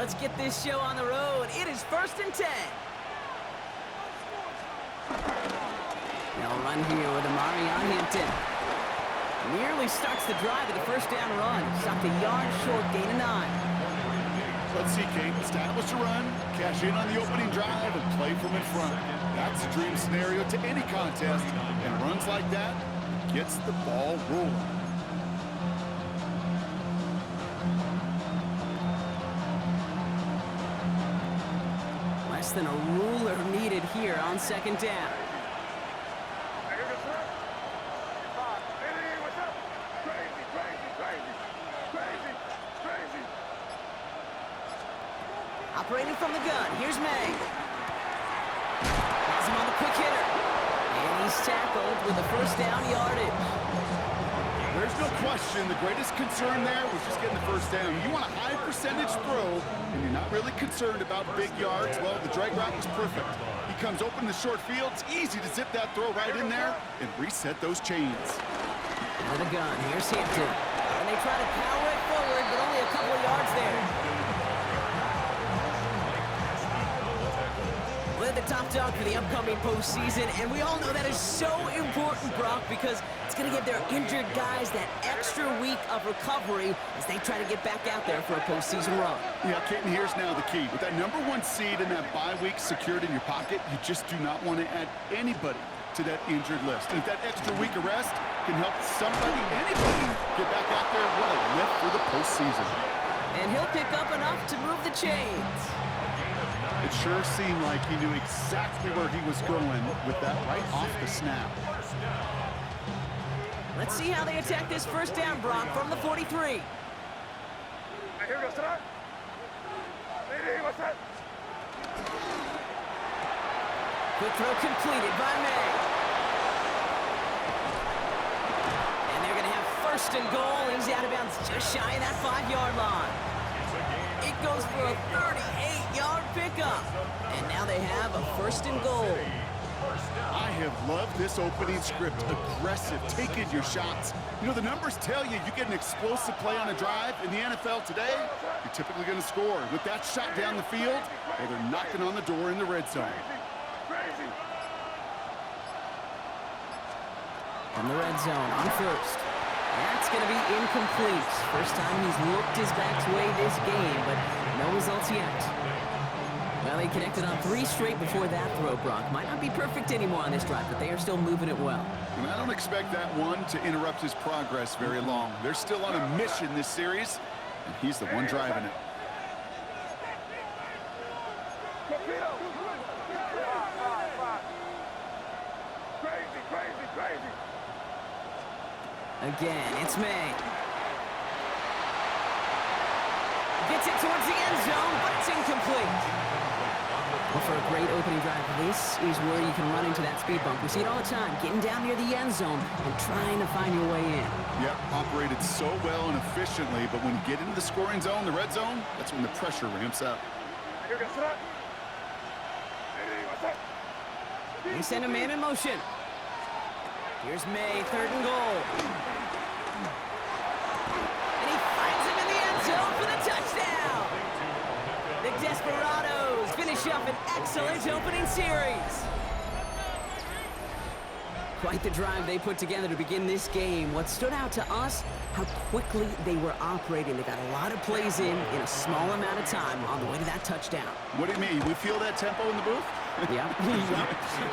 let's get this show on the road. It is 1st and 10. They'll run here with Amari on Hampton. Nearly starts the drive with a first down run. Stopped a yard short, gain of 9. Let's see, Kate. Establish a run, cash in on the opening drive, and play from in front. That's a dream scenario to any contest, and runs like that gets the ball rolling. Less than a ruler needed here on 2nd down. Operating from the gun, here's May. Has him on the quick hitter. And he's tackled with a first down yardage. There's no question the greatest concern there was just getting the first down. You want a high percentage throw, and you're not really concerned about big yards. Well, the drag route was perfect. He comes open in the short field. It's easy to zip that throw right in there and reset those chains. Out of the gun, here's Hampton. And they try to power it forward, but only a couple of yards there. The top dog for the upcoming postseason, and we all know that is so important, Brock, because it's going to give their injured guys that extra week of recovery as they try to get back out there for a postseason run. Yeah, Kitten, here's now the key. With that #1 seed and that bye week secured in your pocket, you just do not want to add anybody to that injured list. And if that extra week of rest can help somebody, anybody, get back out there, what a lift for the postseason. And he'll pick up enough to move the chains. It sure seemed like he knew exactly where he was going with that right off the snap. Let's see how they attack this first down, Brock, from the 43. Here goes that. What's that? Quick throw completed by May. And they're going to have 1st and goal. He's out of bounds just shy of that 5-yard line. It goes for a 38-yard pickup. And now they have a 1st and goal. I have loved this opening script. Aggressive, taking your shots. You know, the numbers tell you you get an explosive play on a drive. In the NFL today, you're typically going to score. With that shot down the field, well, they're knocking on the door in the red zone. From the red zone on 1st. That's going to be incomplete. First time he's looked his back's way this game, but no results yet. Well, he connected on 3 straight before that throw, Brock. Might not be perfect anymore on this drive, but they are still moving it well. And I don't expect that one to interrupt his progress very long. They're still on a mission this series, and he's the one driving it. Again, it's May. Gets it towards the end zone, but it's incomplete. Well, for a great opening drive, this is where you can run into that speed bump. We see it all the time, getting down near the end zone and trying to find your way in. Yep, operated so well and efficiently, but when you get into the scoring zone, the red zone, that's when the pressure ramps up. They send a man in motion. Here's May, 3rd and goal. And he finds him in the end zone for the touchdown. The Desperados finish up an excellent opening series. Quite the drive they put together to begin this game. What stood out to us, how quickly they were operating. They got a lot of plays in a small amount of time on the way to that touchdown. What do you mean? We feel that tempo in the booth? Yeah,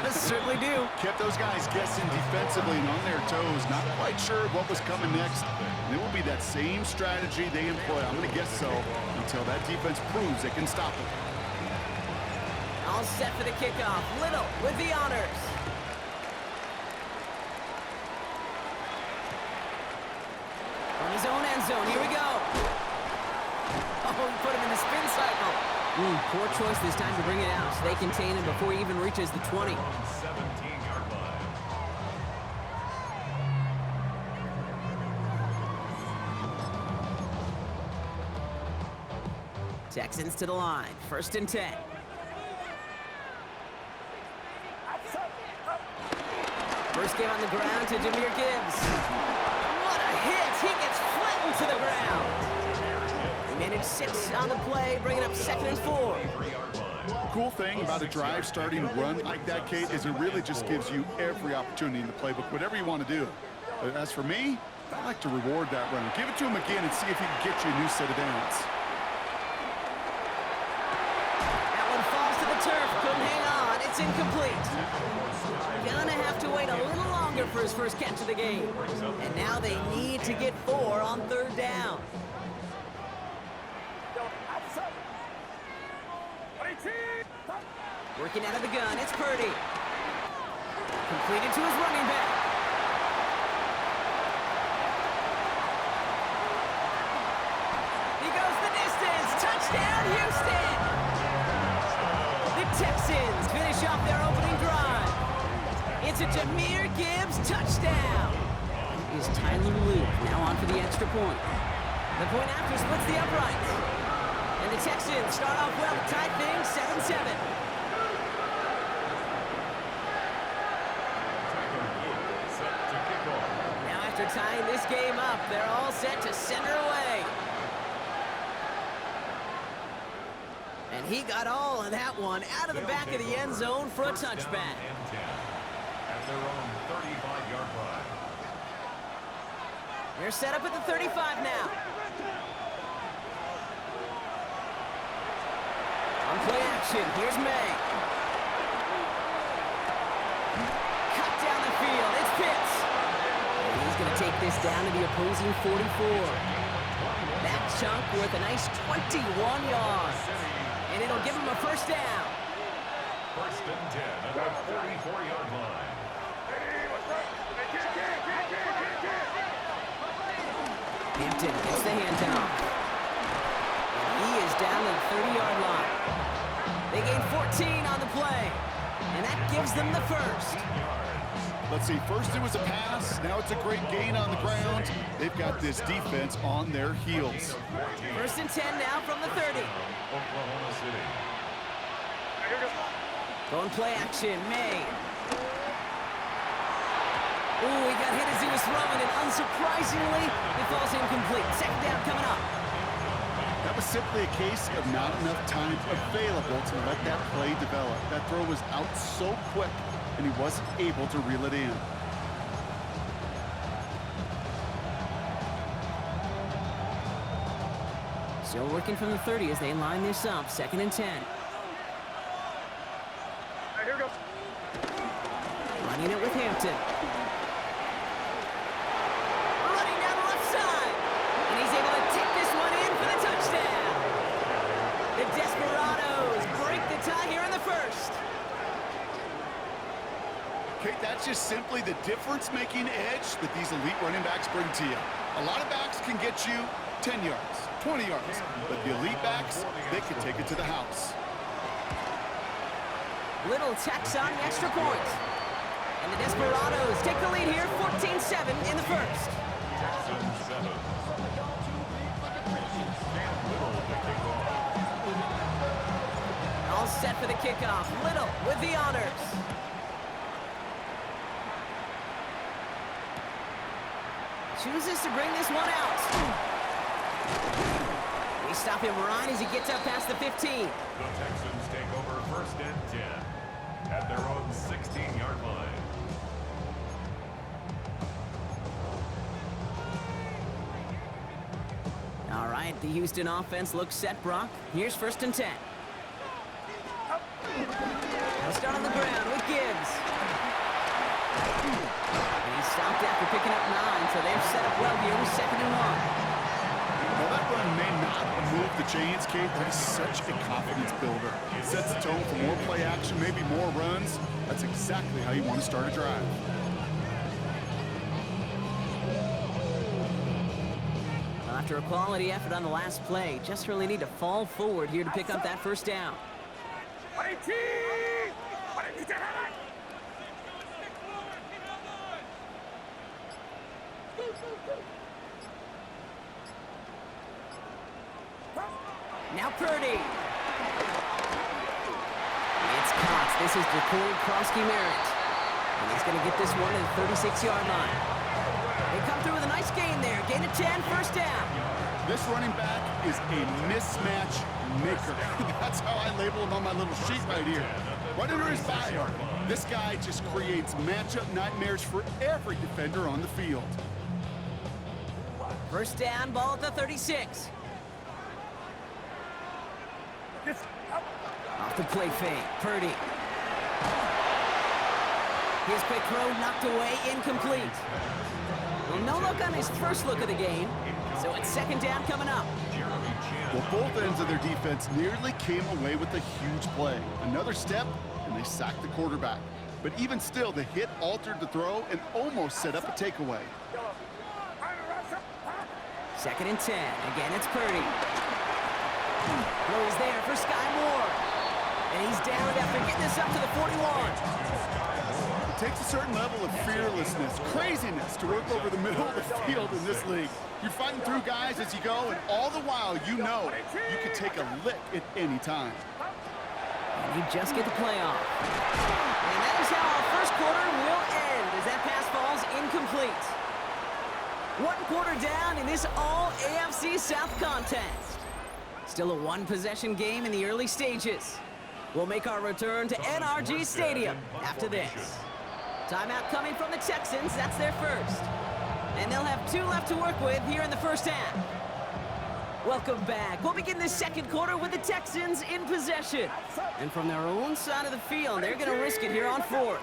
certainly do. Kept those guys guessing defensively and on their toes, not quite sure what was coming next. And it will be that same strategy they employ, I'm going to guess so, until that defense proves it can stop them. All set for the kickoff. Little with the honors. From his own end zone, here we go. Oh, he put him in the spin cycle. Poor choice this time to bring it out, so they contain him before he even reaches the 20. 17-yard line. Texans to the line, 1st and 10. First game on the ground to Jahmyr Gibbs. What a hit! He gets flattened to the ground. He made it gain 6 on the play, bringing up 2nd and 4. Cool thing about a drive starting run like that, Kate, is it really just gives you every opportunity in the playbook, whatever you want to do. But as for me, I like to reward that runner. Give it to him again and see if he can get you a new set of downs. That one falls to the turf. Couldn't hang on. It's incomplete. Gonna have to wait a little longer for his first catch of the game. And now they need to get 4 on 3rd down. Working out of the gun, it's Purdy. Completed to his running back. He goes the distance. Touchdown, Houston! The Texans finish off their opening drive. It's a Jahmyr Gibbs touchdown. Is Tyler Luke now on for the extra point. The point after splits the uprights. And the Texans start off well to tie things 7-7. After tying this game up, they're all set to center away. And he got all of that one out of the back of the end zone for a touchback. At their own 35-yard line. They're set up at the 35 now. On play action, here's May. Cut down the field, it's Pitts. He's going to take this down to the opposing 44. That chunk worth a nice 21 yards. And it'll give him a first down. 1st and 10 at the 44-yard line. Hampton gets the handoff. And he is down to the 30-yard line. They gain 14 on the play. And that gives them the first. Let's see, first it was a pass, now it's a great gain on the ground. They've got this defense on their heels. 1st and 10 now from the 30. Oklahoma City. Going play action, May. Ooh, he got hit as he was throwing, and unsurprisingly, it falls incomplete. 2nd down coming up. That was simply a case of not enough time available to let that play develop. That throw was out so quick, and he wasn't able to reel it in. Still working from the 30 as they line this up. 2nd and 10. Here we go. Running it with Hampton. Running down the left side. And he's able to take this one in for the touchdown. The Desperados break the tie here in the 1st. Kate, that's just simply the difference-making edge that these elite running backs bring to you. A lot of backs can get you 10 yards, 20 yards, but the elite backs, they can take it to the house. Little tacks on the extra point. And the Desperados take the lead here, 14-7 in the 1st. Texans 7. Cam Little to kick off. All set for the kickoff. Little with the honors. Chooses to bring this one out. We stop him right as he gets up past the 15. The Texans take over 1st and 10 at their own 16-yard line. All right, the Houston offense looks set, Brock. Here's 1st and 10. They'll start on the ground with Gibbs. And he's stopped after picking up 9, so they're set up well here with 2nd and 1. Well, that run may not move the chains, Kate. That is such a confidence builder. It sets the tone for more play action, maybe more runs. That's exactly how you want to start a drive. Well, after a quality effort on the last play, just really need to fall forward here to pick up that 1st down. Now Purdy. It's Cox. This is DeCoy Krosky-Merritt. And he's going to get this one to the 36-yard line. They come through with a nice gain there. Gain of 10, 1st down. This running back is a mismatch maker. That's how I label him on my little sheet right here. Right under his bio, this guy just creates matchup nightmares for every defender on the field. First down, ball at the 36. Off the play fake, Purdy. His quick throw knocked away, incomplete. Well, no look on his first look of the game, so it's second down coming up. Well, both ends of their defense nearly came away with a huge play. Another step, and they sacked the quarterback. But even still, the hit altered the throw and almost set up a takeaway. Second and 10. Again, it's Purdy. Throw is there for Sky Moore. And he's down after getting this up to the 41. It takes a certain level of fearlessness, craziness to work over the middle of the field in this league. You're fighting through guys as you go, and all the while you know you can take a lick at any time. And you just get the play off. And that is how our first quarter will end as that pass falls incomplete. 1 quarter down in this all-AFC South contest. Still a one-possession game in the early stages. We'll make our return to NRG Stadium after this. Timeout coming from the Texans. That's their first. And they'll have 2 left to work with here in the first half. Welcome back. We'll begin this second quarter with the Texans in possession. And from their own side of the field, they're going to risk it here on 4th.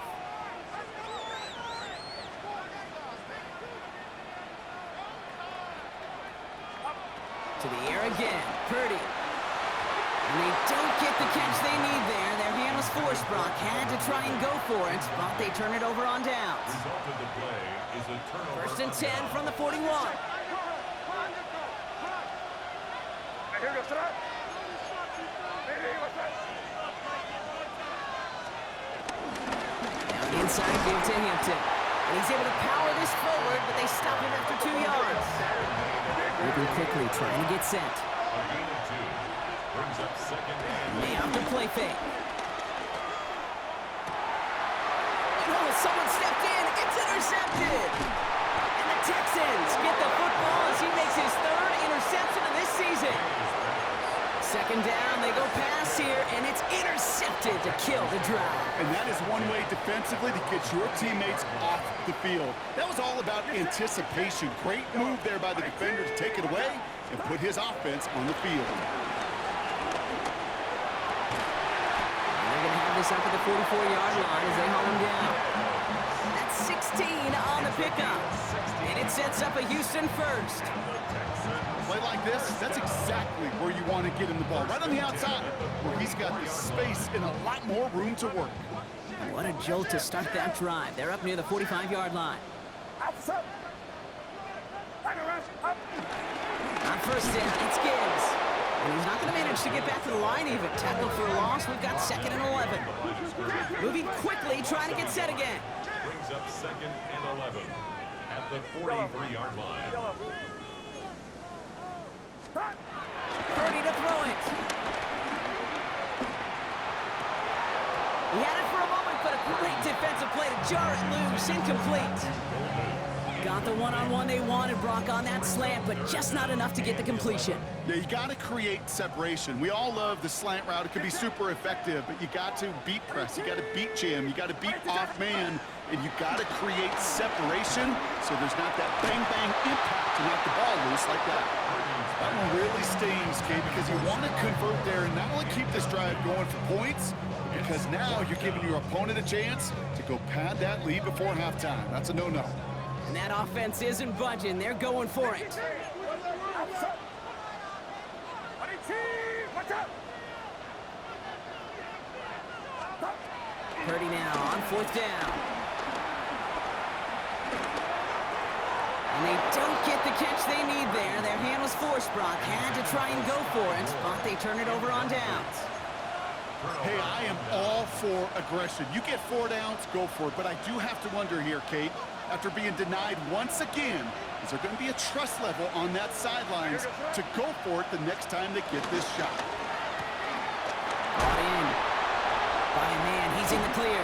To the air again, Purdy. And they don't get the catch they need there. Their hand was forced. Brock had to try and go for it, but they turn it over on downs. First and 10 from the 41. Now inside, give to Hampton. And he's able to power this forward, but they stop him after 2 yards. Moving quickly, trying to get set. They have to play fake. Oh, someone stepped in. It's intercepted. And the Texans get the football as he makes his 3rd interception of this season. Second down, they go pass here, and it's intercepted to kill the drive. And that is one way defensively to get your teammates off the field. That was all about anticipation. Great move there by the defender to take it away and put his offense on the field. This up at the 44-yard line as they haul him down. That's 16 on the pickup. And it sets up a Houston first. A play like this, that's exactly where you want to get him the ball. Right on the outside, where he's got the space and a lot more room to work. And what a jolt to start that drive. They're up near the 45-yard line. On first down, it's Gibbs. And he's not going to manage to get back to the line even. Tackle for a loss. We've got 2nd and 11. Moving quickly, trying to get set again. Brings up 2nd and 11 at the 43-yard line. Purdy to throw it. He had it for a moment, but a great defensive play to jar it loose. Incomplete. Got the one-on-one they wanted, Brock, on that slant, but just not enough to get the completion. Yeah, you got to create separation. We all love the slant route. It can be super effective, but you got to beat press. You got to beat jam. You got to beat off man, and you got to create separation so there's not that bang-bang impact to knock the ball loose like that. That one really stings, Kate, because you want to convert there and not only keep this drive going for points, because now you're giving your opponent a chance to go pad that lead before halftime. That's a no-no. And that offense isn't budging. They're going for it. Purdy now on 4th down. And they don't get the catch they need there. Their hand was forced. Brock had to try and go for it, but they turn it over on downs. Hey, I am all for aggression. You get 4 downs, go for it. But I do have to wonder here, Kate, after being denied once again, is there going to be a trust level on that sidelines to go for it the next time they get this shot? Brought in by a man. He's in the clear.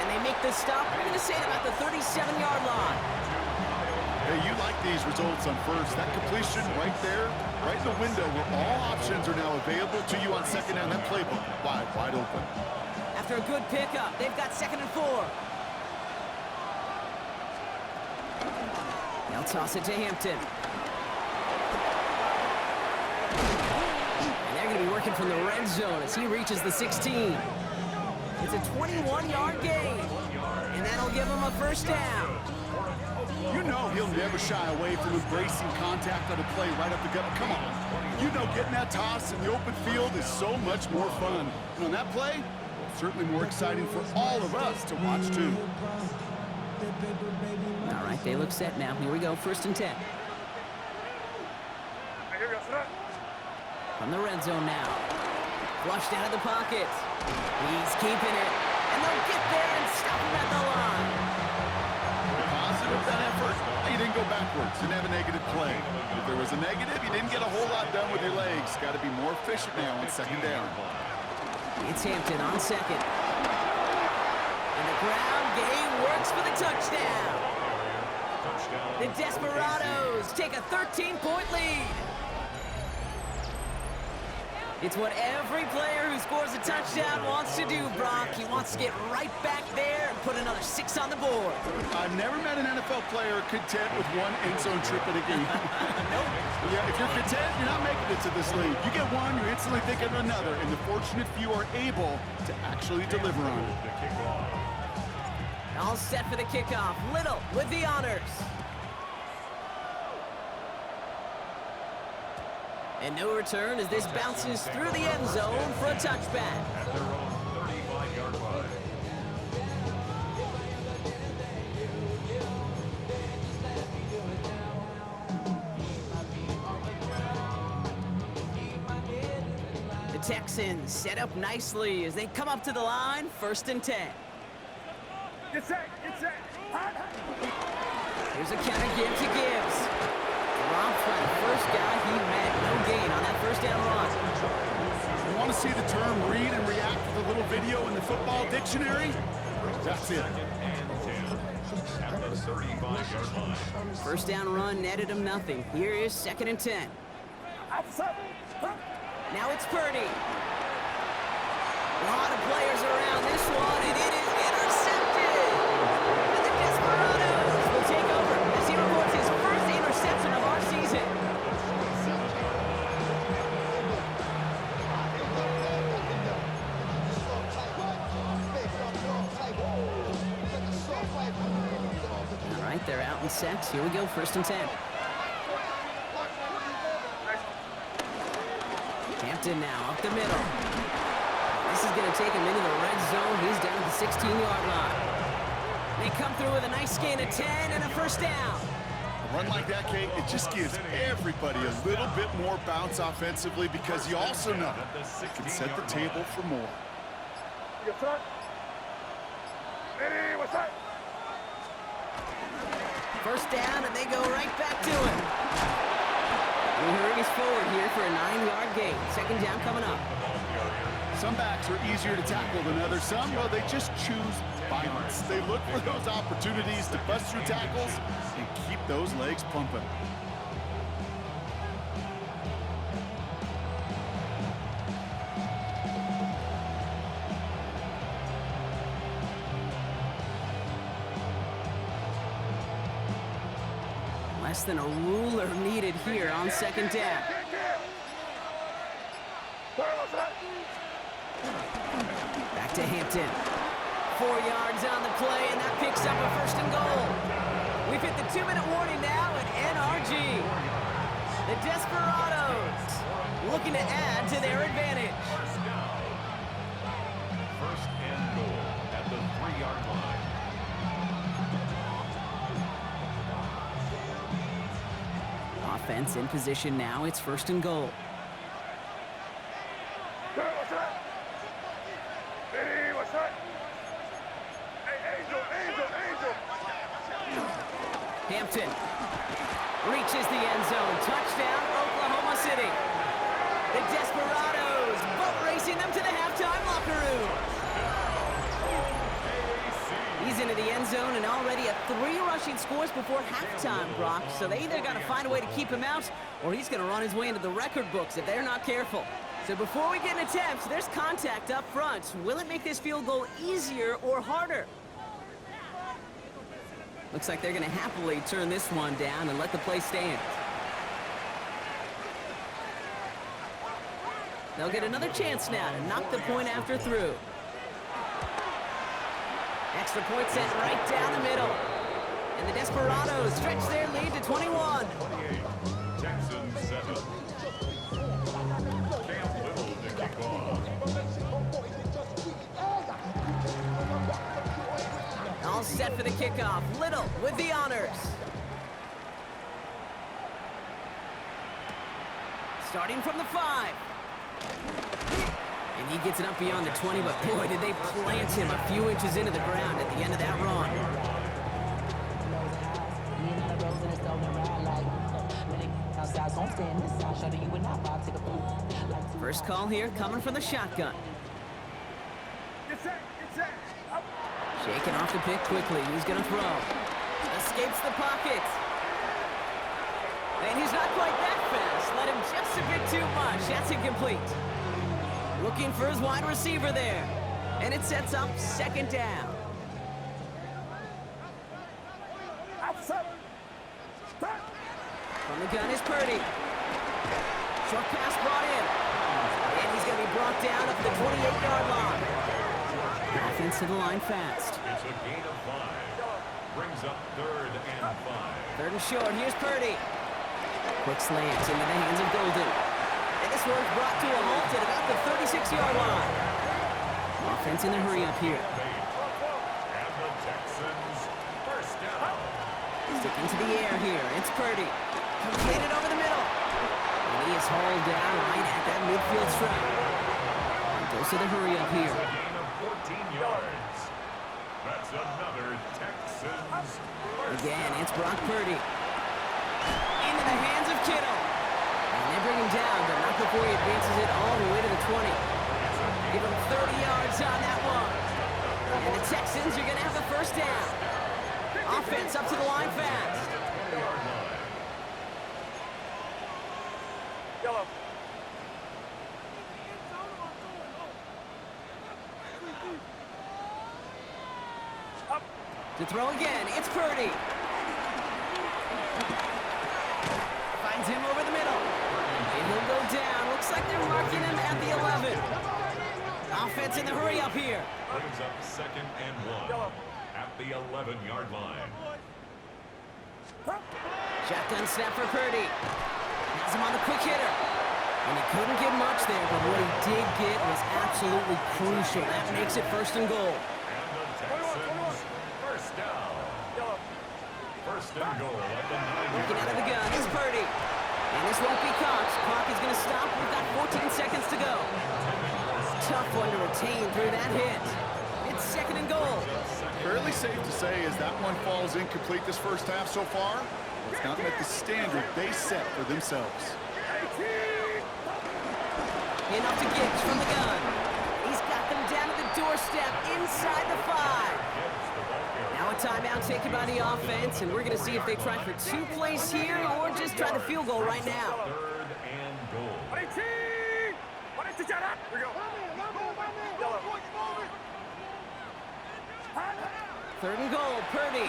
And they make the stop. We're going to say about the 37-yard line. Hey, you like these results on first. That completion right there, right in the window where all options are now available to you on second down. That playbook wide open. After a good pickup, they've got 2nd and 4. They'll toss it to Hampton. And they're going to be working from the red zone as he reaches the 16. It's a 21-yard gain, and that'll give him a first down. You know he'll never shy away from embracing contact on a play right up the gut. Come on. You know getting that toss in the open field is so much more fun. And on that play, certainly more exciting for all of us to watch too. All right, they look set now. Here we go, 1st and 10. From the red zone now. Flushed out of the pocket. He's keeping it. And they'll get there and stop him at the line. Positive that effort. You didn't go backwards. Didn't have a negative play. If there was a negative, you didn't get a whole lot done with your legs. Got to be more efficient now on 2nd down. It's Hampton on 2nd. And the ground game works for the touchdown. The Desperados take a 13-point lead. It's what every player who scores a touchdown wants to do, Brock. He wants to get right back there and put another 6 on the board. I've never met an NFL player content with one end zone trip in a game. Nope. Yeah, if you're content, you're not making it to this league. You get one, you're instantly thinking of another, and the fortunate few are able to actually deliver on it. All set for the kickoff. Little with the honors. And no return as this bounces through the end zone for a touchback. At their own 35-yard line. The Texans set up nicely as they come up to the line, 1st and 10. Get set, get set. Here's a counter give to Gibbs. Dropped by the first guy he met. No gain on that 1st down run. You want to see the term read and react with a little video in the football dictionary? That's it. At the 35-yard line. 1st down run netted him nothing. Here is 2nd and 10. Now it's Purdy. A lot of players around this one, and it is intercepted. And the Desperados will take over as he reports his first interception of our season. All right, they're out and set. Here we go, 1st and 10. Hampton now up the middle. This is going to take him into the red zone. He's down at the 16-yard line. They come through with a nice gain of 10 and a 1st down. A run like that, Kate, it just gives everybody a little bit more bounce offensively because you also know it can set the table for more. Get set. Ready, what's that? 1st down, and they go right back to him. He hurries forward here for a 9-yard gain. 2nd down coming up. Some backs are easier to tackle than others. Some, well, they just choose violence. They look for those opportunities to bust through tackles and keep those legs pumping. Less than a ruler needed here on 2nd down. Back to Hampton. 4 yards on the play, and that picks up a 1st and goal. We've hit the 2-minute warning now at NRG. The Desperados looking to add to their advantage. 1st and goal at the 3-yard line. Offense in position now. It's 1st and goal. Hampton reaches the end zone. Touchdown, Oklahoma City. The Desperados boat racing them to the halftime locker room. He's into the end zone and already a 3-rush rushing scores before halftime, Brock, so they either got to find a way to keep him out, or he's going to run his way into the record books if they're not careful. So before we get an attempt, there's contact up front. Will it make this field goal easier or harder? Looks like they're going to happily turn this one down and let the play stand. They'll get another chance now to knock the point after through. Extra point sent right down the middle. And the Desperados stretch their lead to 21. 28, Texans 7. Cam Little to kick off. All set for the kickoff. Little with the honors. Starting from the 5. And he gets it up beyond the 20, but boy, did they plant him a few inches into the ground at the end of that run. First call here coming from the shotgun. Get set, up. Shaking off the pick quickly. He's going to throw. Escapes the pocket. And he's not quite that fast. Let him just a bit too much. That's incomplete. Looking for his wide receiver there. And it sets up second down. Outside. From the gun is Purdy. Short pass brought in. And he's going to be brought down up the 28-yard line. Offense to the line fast. It's a gain of 5. Brings up 3rd and 5. Third and short. Here's Purdy. Quick slant into the hands of Golden. And this one's brought to a halt at about the 36-yard line. Offense in the hurry up here. And the Texans first down. Sticking to the air here. It's Purdy. Completed over the middle. And he is hauled down right at that midfield stripe. Goes to the hurry up here. A gain of 14 yards. That's another Texans first Again, down. it's Brock Purdy. Into the hands of Kittle. And they bring him down, but not before he advances it all the way to the 20. Give him 30 yards on that one. And the Texans are going to have the first down. Offense up to the line fast. 20-yard line. Yellow. To throw again, it's Purdy. Finds him over the middle. And he'll go down. Looks like they're marking him at the 11. Offense in the hurry up here. Brings up 2nd and 1 at the 11-yard line. Shotgun snap for Purdy. Has him on the quick hitter. And he couldn't get much there, but what he did get was absolutely crucial. That makes it 1st and goal. And the Texans first down. First and goal at the 9-yard Looking out of the gun is Purdy. And this won't be caught. Clock is going to stop. We've got 14 seconds to go. Tough one to retain through that hit. It's 2nd and goal. Fairly safe to say as that one falls incomplete this first half so far, it's not met the standard they set for themselves. Enough to Gibbs from the gun. He's got them down at the doorstep inside the 5. Now a timeout taken by the offense, and we're going to see if they try for 2 plays here or just try the field goal right now. 3rd and goal. 3rd and goal, Purdy.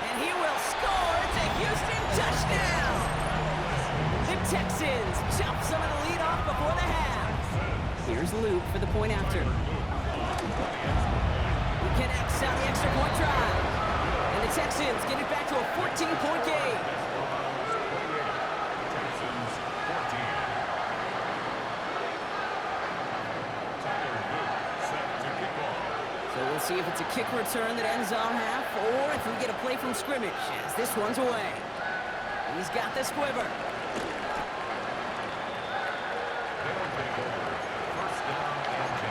And he will score. It's a Houston touchdown. The Texans chop some of the lead off before the half. Here's Luke for the point after. He connects on the extra point drive. And the Texans get it back to a 14-point game. Texans 14. Tyler Luke set to kick off. So we'll see if it's a kick return that ends on half or if we get a play from scrimmage as this one's away. He's got the squiver. They'll take over. First down and 10.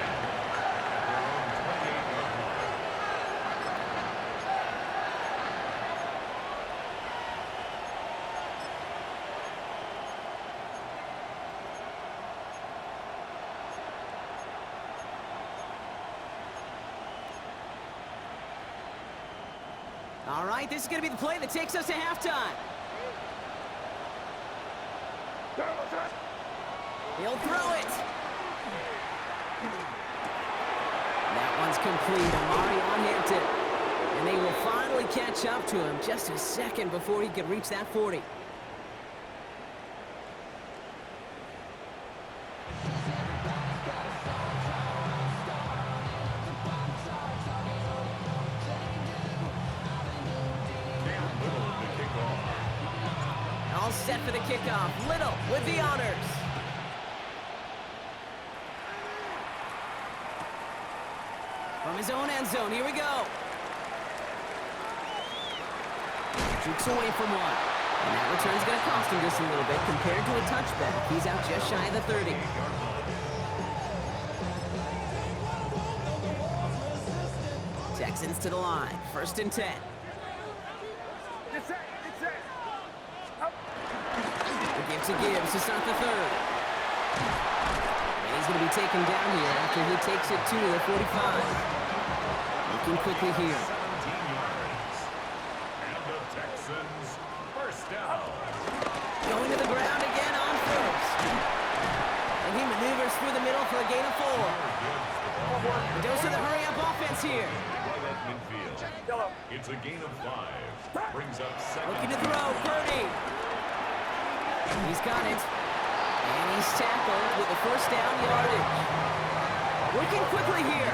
At their own 28-yard line. right, this is going to be the play that takes us to halftime. He'll throw it. That one's complete. Amari on Hampton. And they will finally catch up to him just a second before he could reach that 40. All set for the kickoff. Little with the honors. From his own end zone, here we go. Jukes away from one. And that return's going to cost him just a little bit compared to a touchback. He's out just shy of the 30. Texans to the line. 1st and 10. Give to Gibbs to start the 3rd. And he's going to be taken down here after he takes it to the 45. Looking quickly here. 17 yards. And the Texans, first down. Going to the ground again on 1st. And he maneuvers through the middle for a gain of 4. A dose of the hurry-up offense here. Right at midfield. It's a gain of 5. Brings up 2nd. Looking to throw, Purdy. He's got it. And he's tackled with the 1st down yardage. Working quickly here.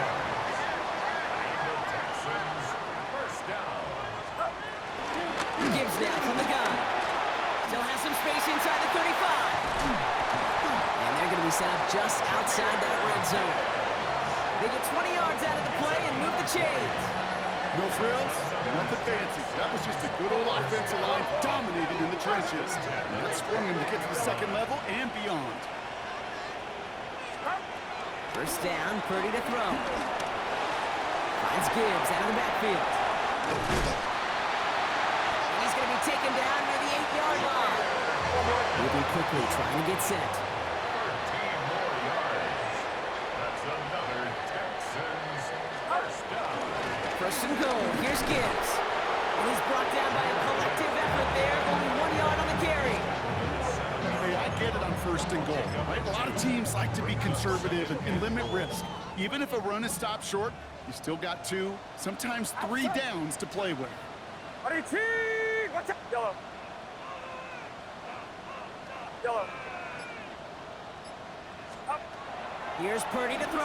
The Texans, first down. Gibbs now from the gun. Still has some space inside the 35. And they're going to be set up just outside that red zone. They get 20 yards out of the play and move the chains. No frills, nothing fancy. That was just a good old offensive line dominated in the trenches. And that sprung him to get to the 2nd level and beyond. 1st down, Purdy to throw. Finds Gibbs out of the backfield. And he's going to be taken down near the 8-yard line. Moving quickly, trying to get set. 13 more yards. That's another Texans, first down. 1st and goal. Here's Gibbs. And he's brought down by a collective effort there. Only 1 yard on the carry. Hey, I get it on 1st and goal, right? A lot of teams like to be conservative and limit risk. Even if a run is stopped short, you still got 2, sometimes 3 downs to play with. Watch out! Yellow. Yellow. Here's Purdy to throw.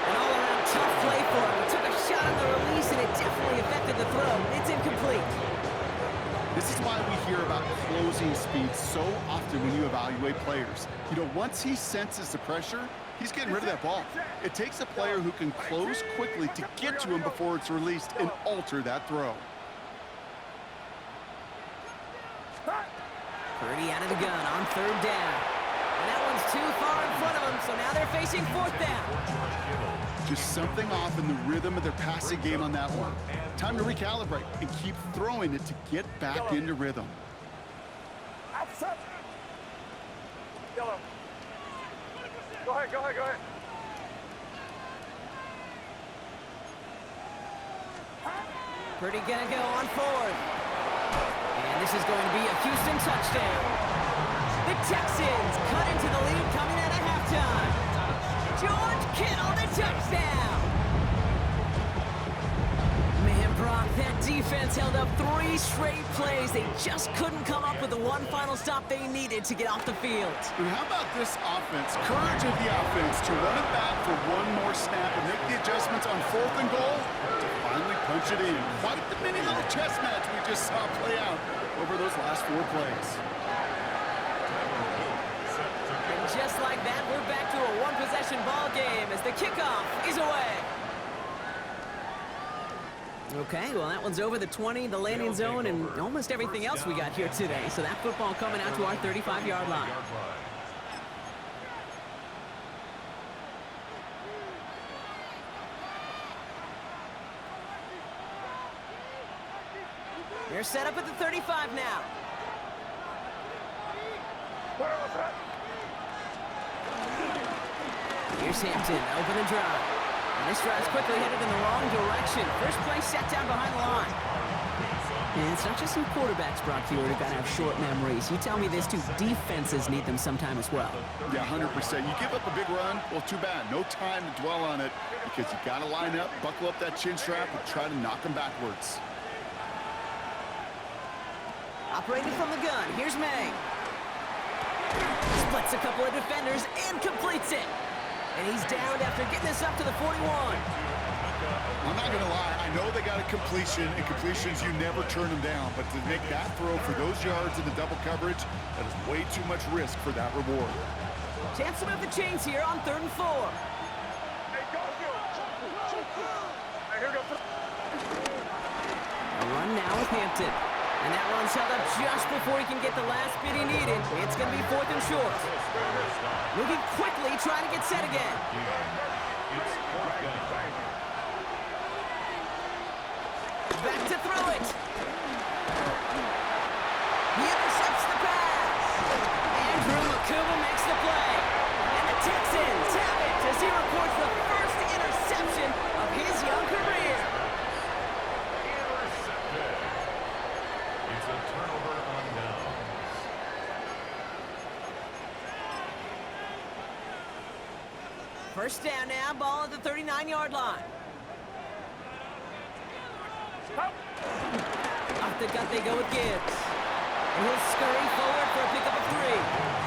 An all-around tough play for him. He took a shot on the release, and it definitely affected the throw. It's incomplete. This is why we hear about closing speed so often when you evaluate players. You know, once he senses the pressure, he's getting rid of that ball. It takes a player who can close quickly to get to him before it's released and alter that throw. Purdy out of the gun on 3rd down. And that one's too far in front of him, so now they're facing 4th down. Just something off in the rhythm of their passing game on that one. Time to recalibrate and keep throwing it to get back into rhythm. Outside. Yellow. Go ahead. Purdy gonna go on 4th. And this is going to be a Houston touchdown. The Texans cut into the lead coming out of halftime. George Kittle, the touchdown. Man, Brock, that defense held up 3 straight plays. They just couldn't come up with the one final stop they needed to get off the field. And how about this offense? Courage of the offense to run it back for one more snap and make the adjustments on 4th and goal to finally punch it in. Quite the mini little chess match we just saw play out over those last 4 plays. And just like that, we're back to a one-possession ball game as the kickoff is away. Okay, well, that one's over the 20, the landing zone, and almost everything else we got here today. So that football coming out to our 35-yard line. They're set up at the 35 now. Here's Hampton, open and dry. And this drive's quickly headed in the wrong direction. First play set down behind the line. And it's not just some quarterbacks, Brock, here who gotta have short memories. You tell me this too, defenses need them sometime as well. Yeah, 100%. You give up a big run, well, too bad. No time to dwell on it because you gotta line up, buckle up that chin strap, and try to knock them backwards. Operating from the gun, here's May. Splits a couple of defenders and completes it. And he's down after getting this up to the 41. I'm not going to lie, I know they got a completion, and completions, you never turn them down. But to make that throw for those yards in the double coverage, that is way too much risk for that reward. Chance to move the chains here on 3rd and 4. Hey, go, go. Hey, here we go. A run now with Hampton. And that one's held up just before he can get the last bit he needed. It's going to be 4th and short. Moving quickly, trying to get set again. Back to throw it. He intercepts the pass. Andrew Makuba makes the play. And the Texans have it as he reports the first interception of his young career. Intercepted. It's a turnover on downs. First down now, ball at the 39-yard line. Off the gut they go with Gibbs. And he'll scurry forward for a pickup of 3.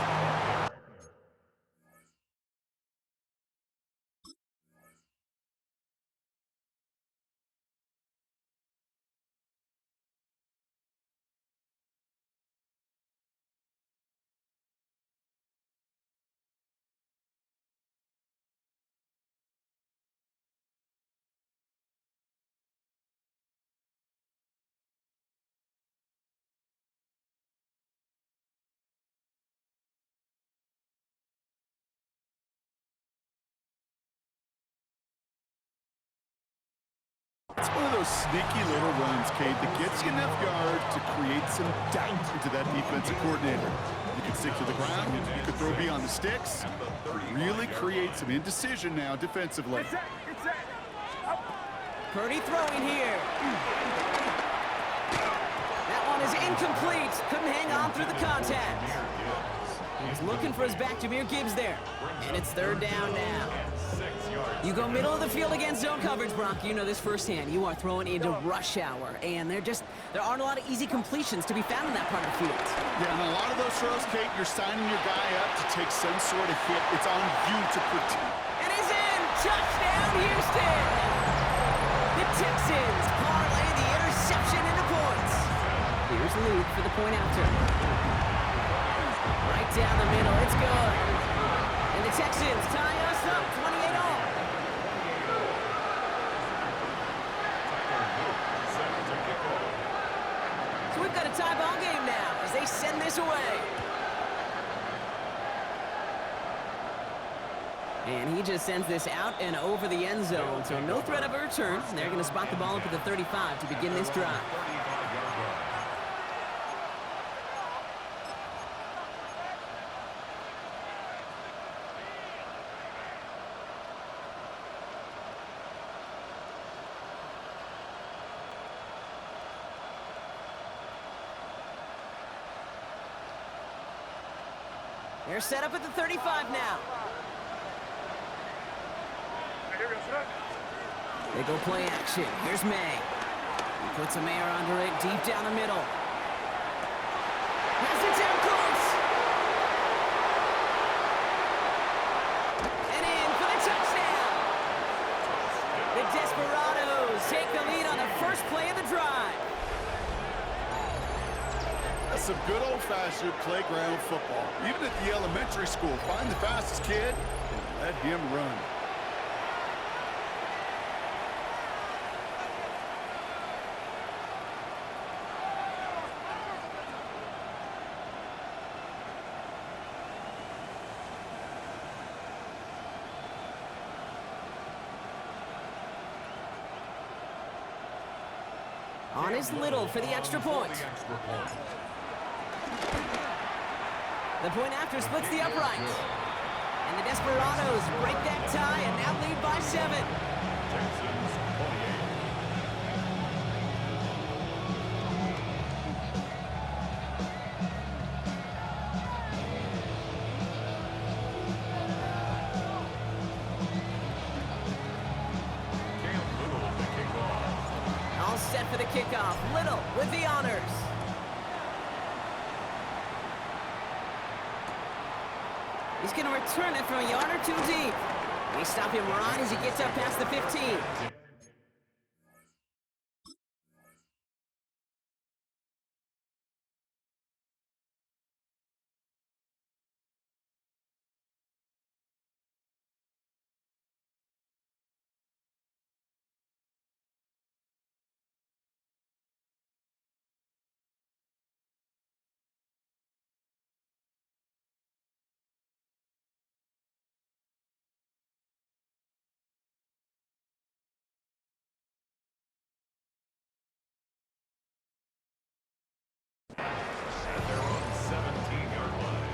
It's one of those sneaky little runs, Kate, that gets you enough yards to create some doubt into that defensive coordinator. You can stick to the ground, you can throw beyond the sticks, really create some indecision now defensively. Get set. Purdy throwing here. That one is incomplete. Couldn't hang on through the contact. He was looking for his back, Jahmyr Gibbs there. And it's 3rd down now. You go middle of the field against zone coverage, Brock. You know this firsthand. You are throwing into rush hour, and there aren't a lot of easy completions to be found in that part of the field. Yeah, and a lot of those throws, Kate, you're signing your guy up to take some sort of hit. It's on you to protect. And he's in! Touchdown, Houston! The Texans parlay the interception into points. Here's Luke for the point after. Right down the middle, it's good. And the Texans tie us up, 28 all. So we've got a tie ball game now as they send this away. And he just sends this out and over the end zone, so no threat of a return. They're going to spot the ball up at the 35 to begin this drive. They're set up at the 35 now. Hey, here we go. Set. They go play action. Here's May. He puts a Mayer under it, deep down the middle. Has it down close. And in for the touchdown. The Desperados take the lead on the first play of the drive. That's some good old-fashioned playground football. Even at the elementary school, find the fastest kid and let him run. On is Little for the extra point. The point after splits the upright. And the Desperados break that tie and now lead by 7. kickoff. Little with the honors. He's going to return it from a yard or two deep. They stop him right as he gets up past the 15. At their own 17-yard line.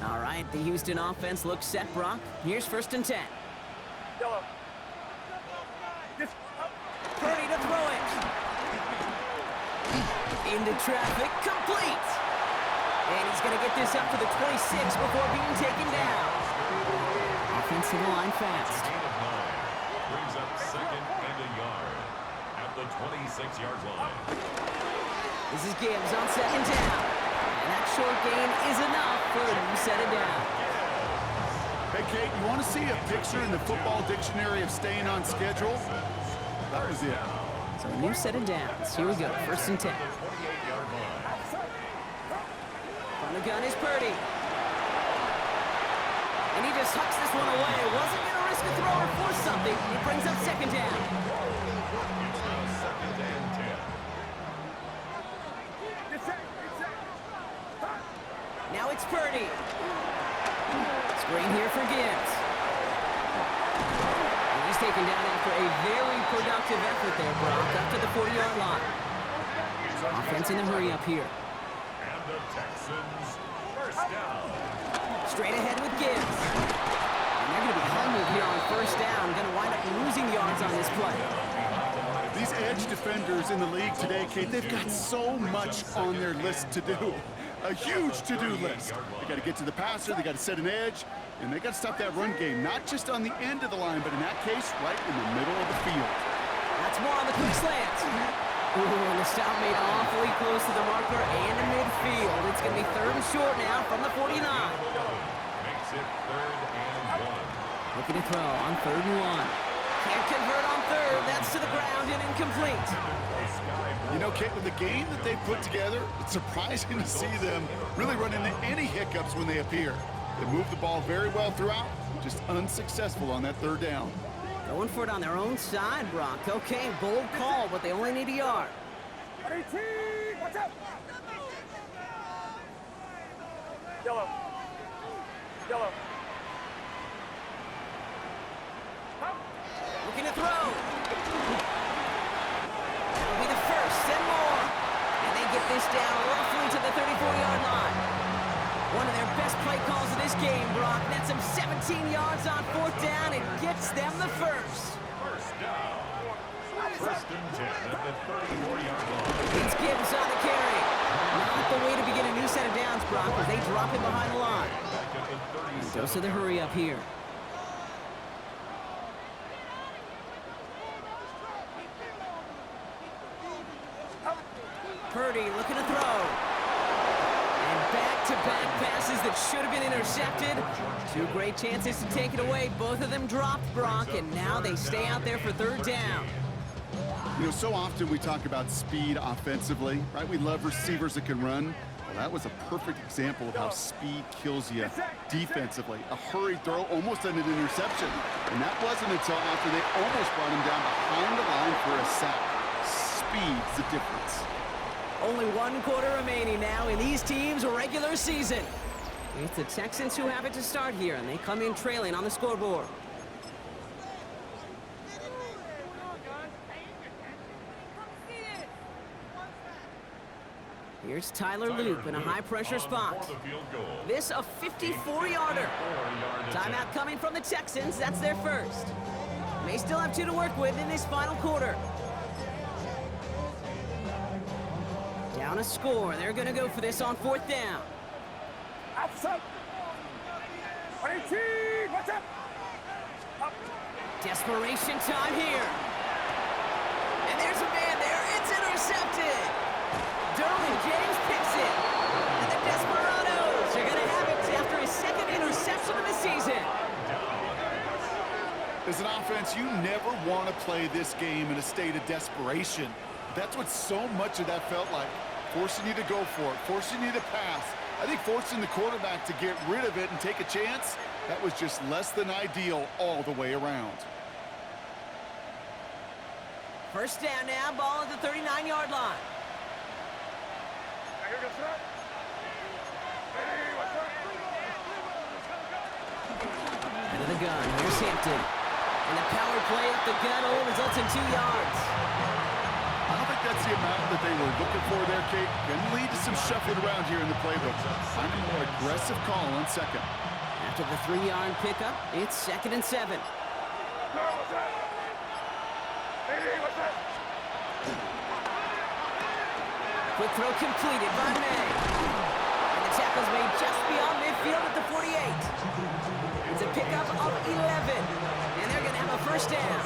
All right, the Houston offense looks set, Brock. Here's 1st and 10. Yellow. Purdy to throw it. Into traffic, complete. And he's going to get this up to the 26 before being taken down. Offensive line fast. Gain of 9. Brings up 2nd and a yard. At the 26-yard line. This is Gibbs on 2nd down. And that short gain is enough for a new set of down. Hey, Kate, you want to see a picture in the football dictionary of staying on schedule? That was it. So a new set of downs. Here we go, 1st and 10. 28-yard line. From the gun is Purdy. And he just hucks this one away. Wasn't going to risk a throw or force something. It brings up 2nd down. It's now 2nd and 10. Now it's Purdy. Screen here for Gibbs. And he's taken down after a very productive effort there, Brock, up to the 40-yard line. Offense in the hurry up here. And the Texans, 1st down. Straight ahead with Gibbs. And they're going to be humbled here on 1st down. Going to wind up losing yards on this play. These edge defenders in the league today, Kate, they've got so much on their list to do. A huge to-do list. They got to get to the passer, they got to set an edge, and they got to stop that run game, not just on the end of the line, but in that case, right in the middle of the field. That's more on the quick slant. Ooh, and the stop made awfully close to the marker and the midfield. It's going to be 3rd and short now from the 49. Makes it 3rd and 1. Looking to throw on 3rd and 1. Can't convert on 3rd. That's to the ground and incomplete. You know, Kate, with the game that they put together, it's surprising to see them really run into any hiccups when they appear. They move the ball very well throughout, just unsuccessful on that 3rd down. Going for it on their own side, Brock. Okay, bold call, but they only need a yard. Watch out! Yellow. Looking to throw. That'll be the 1st and more. And they get this down roughly to the 34-yard line. One of their best play calls of this game, Brock. Nets them 17 yards on 4th down and gets them the 1st. 1st down. 1st and 10 at the 34-yard line. It's Gibbs on the carry. Not the way to begin a new set of downs, Brock, as they drop him behind the line. Back at the 37. Goes to the hurry up here. Purdy looking to throw. And back-to-back passes that should have been intercepted. Two great chances to take it away. Both of them dropped, Brock, and now they stay out there for third down. You know, so often we talk about speed offensively, right? We love receivers that can run. Well, that was a perfect example of how speed kills you defensively. A hurried throw, almost an interception. And that wasn't until after they almost brought him down behind the line for a sack. Speed's the difference. Only 1 quarter remaining now in these teams' regular season. It's the Texans who have it to start here, and they come in trailing on the scoreboard. Here's Tyler Loop in a high-pressure spot. This a 54-yarder. Timeout coming from the Texans. That's their first. May still have 2 to work with in this final quarter. Down a score. They're going to go for this on 4th down. Outside. 18. What's up? Up. Desperation time here. And there's a man there. It's intercepted. Derwin James picks it. And the Desperados are going to have it after his 2nd interception of the season. As an offense, you never want to play this game in a state of desperation. That's what so much of that felt like. Forcing you to go for it, forcing you to pass. I think forcing the quarterback to get rid of it and take a chance, that was just less than ideal all the way around. First down now, ball at the 39-yard line. Here goes that. Hey, what's up? Out of the gun, here's Hampton. And the power play up the gun only results in 2 yards. I don't think that's the amount that they were looking for there, Kate. Can lead to some shuffling around here in the playbook. Find a more aggressive call on 2nd. After the 3-yard pickup, it's 2nd and 7. No, what's up? Hey, what's up? Quick throw completed by May. And the tackle's made just beyond midfield at the 48. It's a pickup of 11. And they're going to have a first down.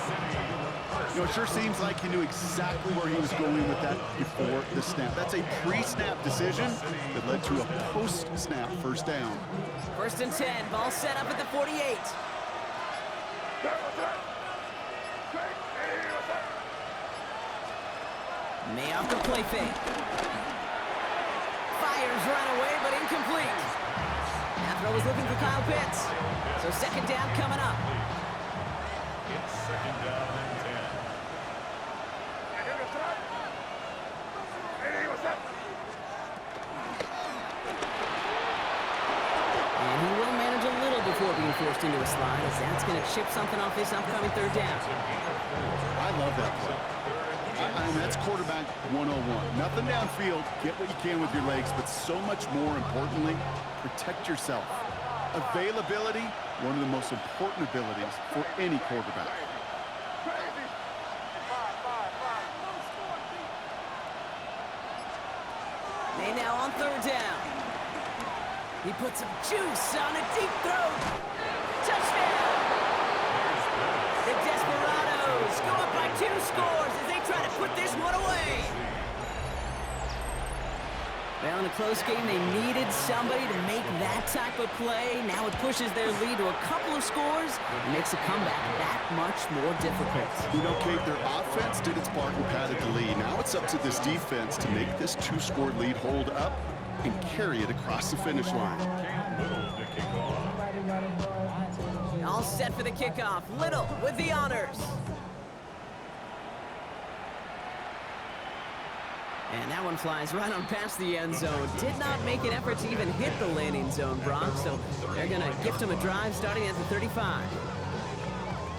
You know, it sure seems like he knew exactly where he was going with that before the snap. That's a pre-snap decision that led to a post-snap first down. 1st and 10, ball set up at the 48. May off the play fake. Fires right away, but incomplete. That throw was looking for Kyle Pitts. So 2nd down coming up. It's 2nd down and 10. Hey, what's up? And he will manage a little before being forced into a slide, as that's going to chip something off this upcoming 3rd down. I love that play. And that's quarterback 101. Nothing downfield, get what you can with your legs, but so much more importantly, protect yourself. Availability, one of the most important abilities for any quarterback. They now on 3rd down. He puts some juice on a deep throw. Touchdown! The Desperados go up by 2 scores as they try to put this one away. Well, in a close game, they needed somebody to make that type of play. Now it pushes their lead to a couple of scores and makes a comeback that much more difficult. You know, Kate, their offense did its part and padded the lead. Now it's up to this defense to make this 2-score lead hold up and carry it across the finish line. All set for the kickoff. Little with the honors. And that one flies right on past the end zone. Did not make an effort to even hit the landing zone, Brock, so they're going to gift him a drive starting at the 35.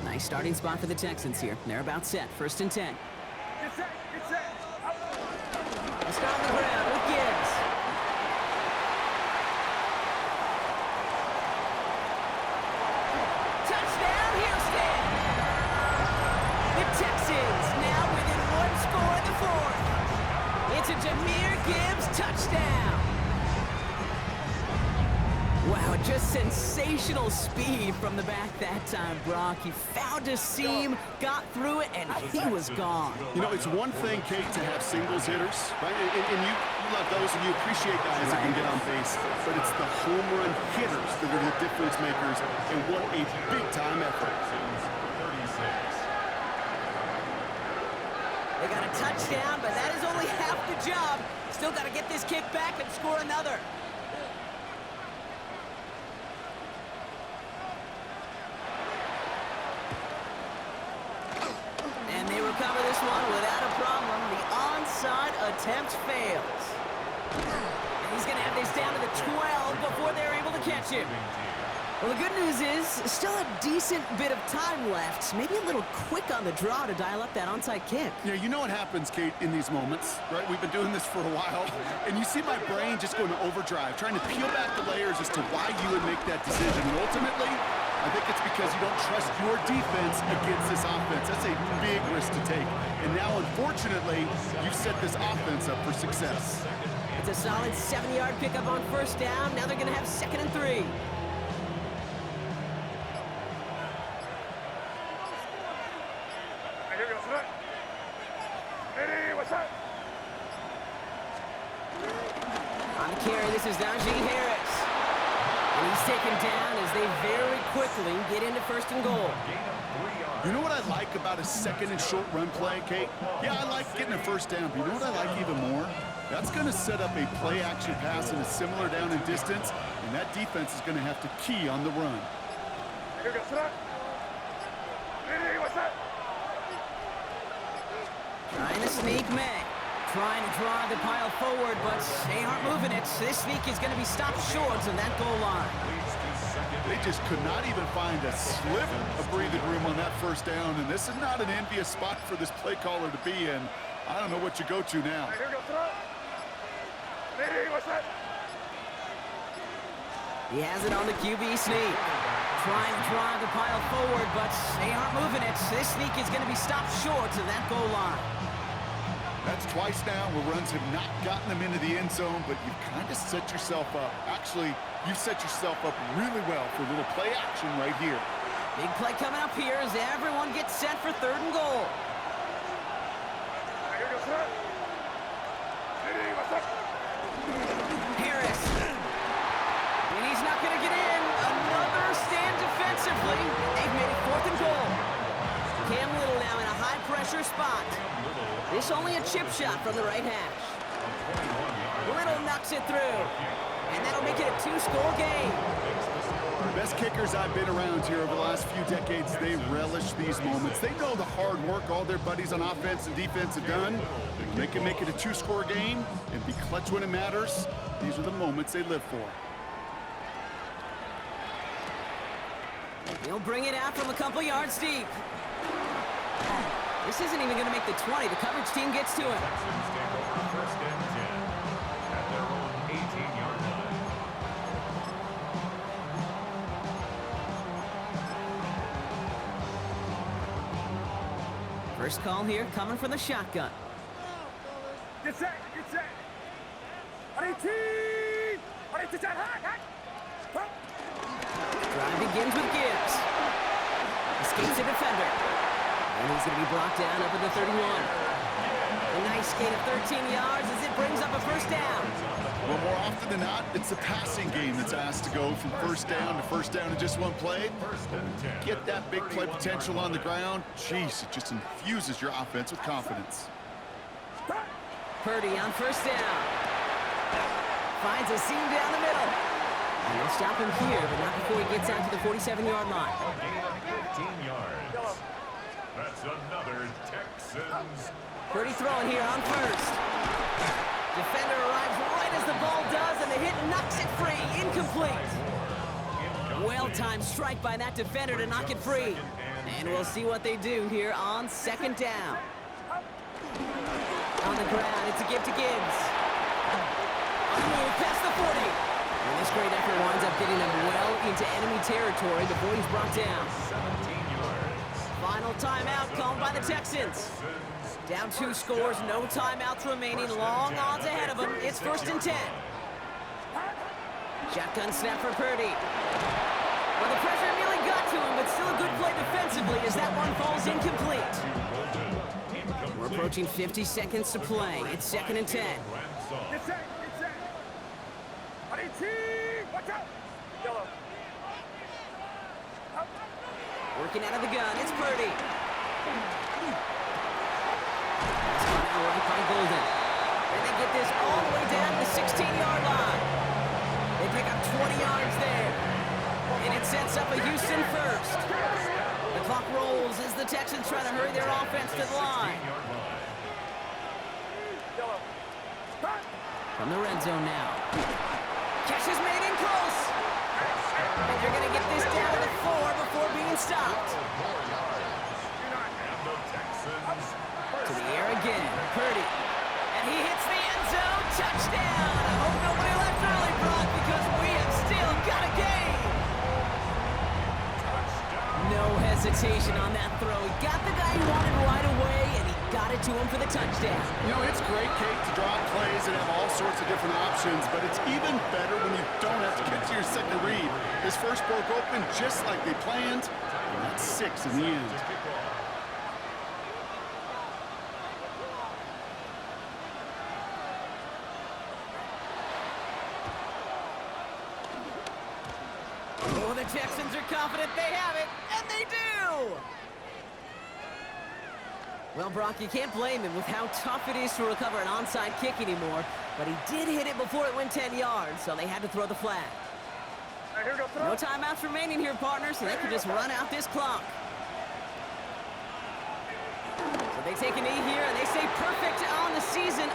Nice starting spot for the Texans here. They're about set. 1st and 10. Get set, get set. They start on the ground with Gibbs. Touchdown, Houston! The Texans now within 1 score in the 4th. It's a Jahmyr Gibbs touchdown. Wow, just sensational speed from the back that time, Brock. He found a seam, got through it, and he was gone. You know, it's one thing, Kate, to have singles hitters, right? And you love those and you appreciate guys that can get on base. But it's the home run hitters that are the difference makers, and what a big-time effort. They got a touchdown, but that is only half the job. Still got to get this kick back and score another. And they recover this one without a problem. The onside attempt fails. And he's going to have this down to the 12 before they're able to catch him. Well, the good news is, still a decent bit of time left. Maybe a little quick on the draw to dial up that onside kick. Yeah, you know what happens, Kate, in these moments, right? We've been doing this for a while, and you see my brain just going to overdrive, trying to peel back the layers as to why you would make that decision. And ultimately, I think it's because you don't trust your defense against this offense. That's a big risk to take. And now, unfortunately, you've set this offense up for success. It's a solid 70-yard pickup on first down. Now they're going to have 2nd and 3. On the carry, this is Najee Harris. And he's taken down as they very quickly get into 1st and goal. You know what I like about a 2nd and short run play, Kate? Yeah, I like getting a 1st down, but you know what I like even more? That's going to set up a play-action pass in a similar down and distance, and that defense is going to have to key on the run. Trying to sneak May. Trying to drive the pile forward, but they aren't moving it. This sneak is going to be stopped short of that goal line. They just could not even find a sliver of breathing room on that 1st down, and this is not an envious spot for this play caller to be in. I don't know what you go to now. He has it on the QB sneak. Trying to drive the pile forward, but they aren't moving it. This sneak is going to be stopped short of that goal line. That's twice now where runs have not gotten them into the end zone, but you've kind of set yourself up. Actually, you've set yourself up really well for a little play action right here. Big play coming up here as everyone gets set for 3rd and goal. Harris. And he's not going to get in. Another stand defensively. They've made it 4th and goal. Cam Little now in a high-pressure spot. This only a chip shot from the right hash. Little knocks it through. And that'll make it a 2-score game. The best kickers I've been around here over the last few decades, they relish these moments. They know the hard work all their buddies on offense and defense have done. They can make it a 2-score game and be clutch when it matters. These are the moments they live for. He'll bring it out from a couple yards deep. This isn't even going to make the 20. The coverage team gets to him. Texans take over 1st and 10 at their own 18-yard line. First call here coming from the shotgun. Get set, get set. Drive begins with Gibbs. Escapes a defender. And he's going to be brought down up at the 31. A nice gain of 13 yards as it brings up a 1st down. Well, more often than not, it's the passing game that's asked to go from 1st down in just one play. 1st and 10. Get that big play potential on the ground. Jeez, it just infuses your offense with confidence. Purdy on 1st down. Finds a seam down the middle. And they'll stop him here, but not before he gets out to the 47-yard line. A gain of 15 yards. That's another Texans. Purdy throwing here on 1st. Defender arrives right as the ball does, and the hit knocks it free. Incomplete. Well-timed strike by that defender to knock it free. And we'll see what they do here on 2nd down. On the ground, it's a give to Gibbs. On the move, past the 40. And this great effort winds up getting him well into enemy territory before he's brought down. 17 yards. Final timeout called by the Texans. Down 2 scores, no timeouts remaining. Long odds ahead of them. It's 1st and 10. Shotgun snap for Purdy. Well, the pressure nearly got to him, but still a good play defensively as that one falls incomplete. We're approaching 50 seconds to play. It's 2nd and 10. Get set, get set. Honey team, watch out. Yellow. Up. Working out of the gun, it's Purdy. Now right by Golden. And they get this all the way down to the 16-yard line. They pick up 20 yards there. And it sets up a Houston first. The clock rolls as the Texans try to hurry their offense to the line. Yellow. Cut. From the red zone now. Catch is made in close. And they're going to get this down to the 4 before being stopped. To the air again. Purdy. And he hits the end zone. Touchdown. I hope nobody left early, Brock, because we have still got a game. No hesitation on that throw. He got the guy he wanted right away, and he got it to him for the touchdown. You know, it's great, Kate, to draw plays and have all sorts of different options, but it's even better when you don't have to get to your second read. His first broke open just like they planned, and that's 6 in the end. Oh, the Texans are confident they have it, and they do! Well, Brock, you can't blame him with how tough it is to recover an onside kick anymore, but he did hit it before it went 10 yards, so they had to throw the flag. Now here goes No timeouts remaining here, partner, so they can just run out this clock. So they take a knee here, and they say perfect on the season.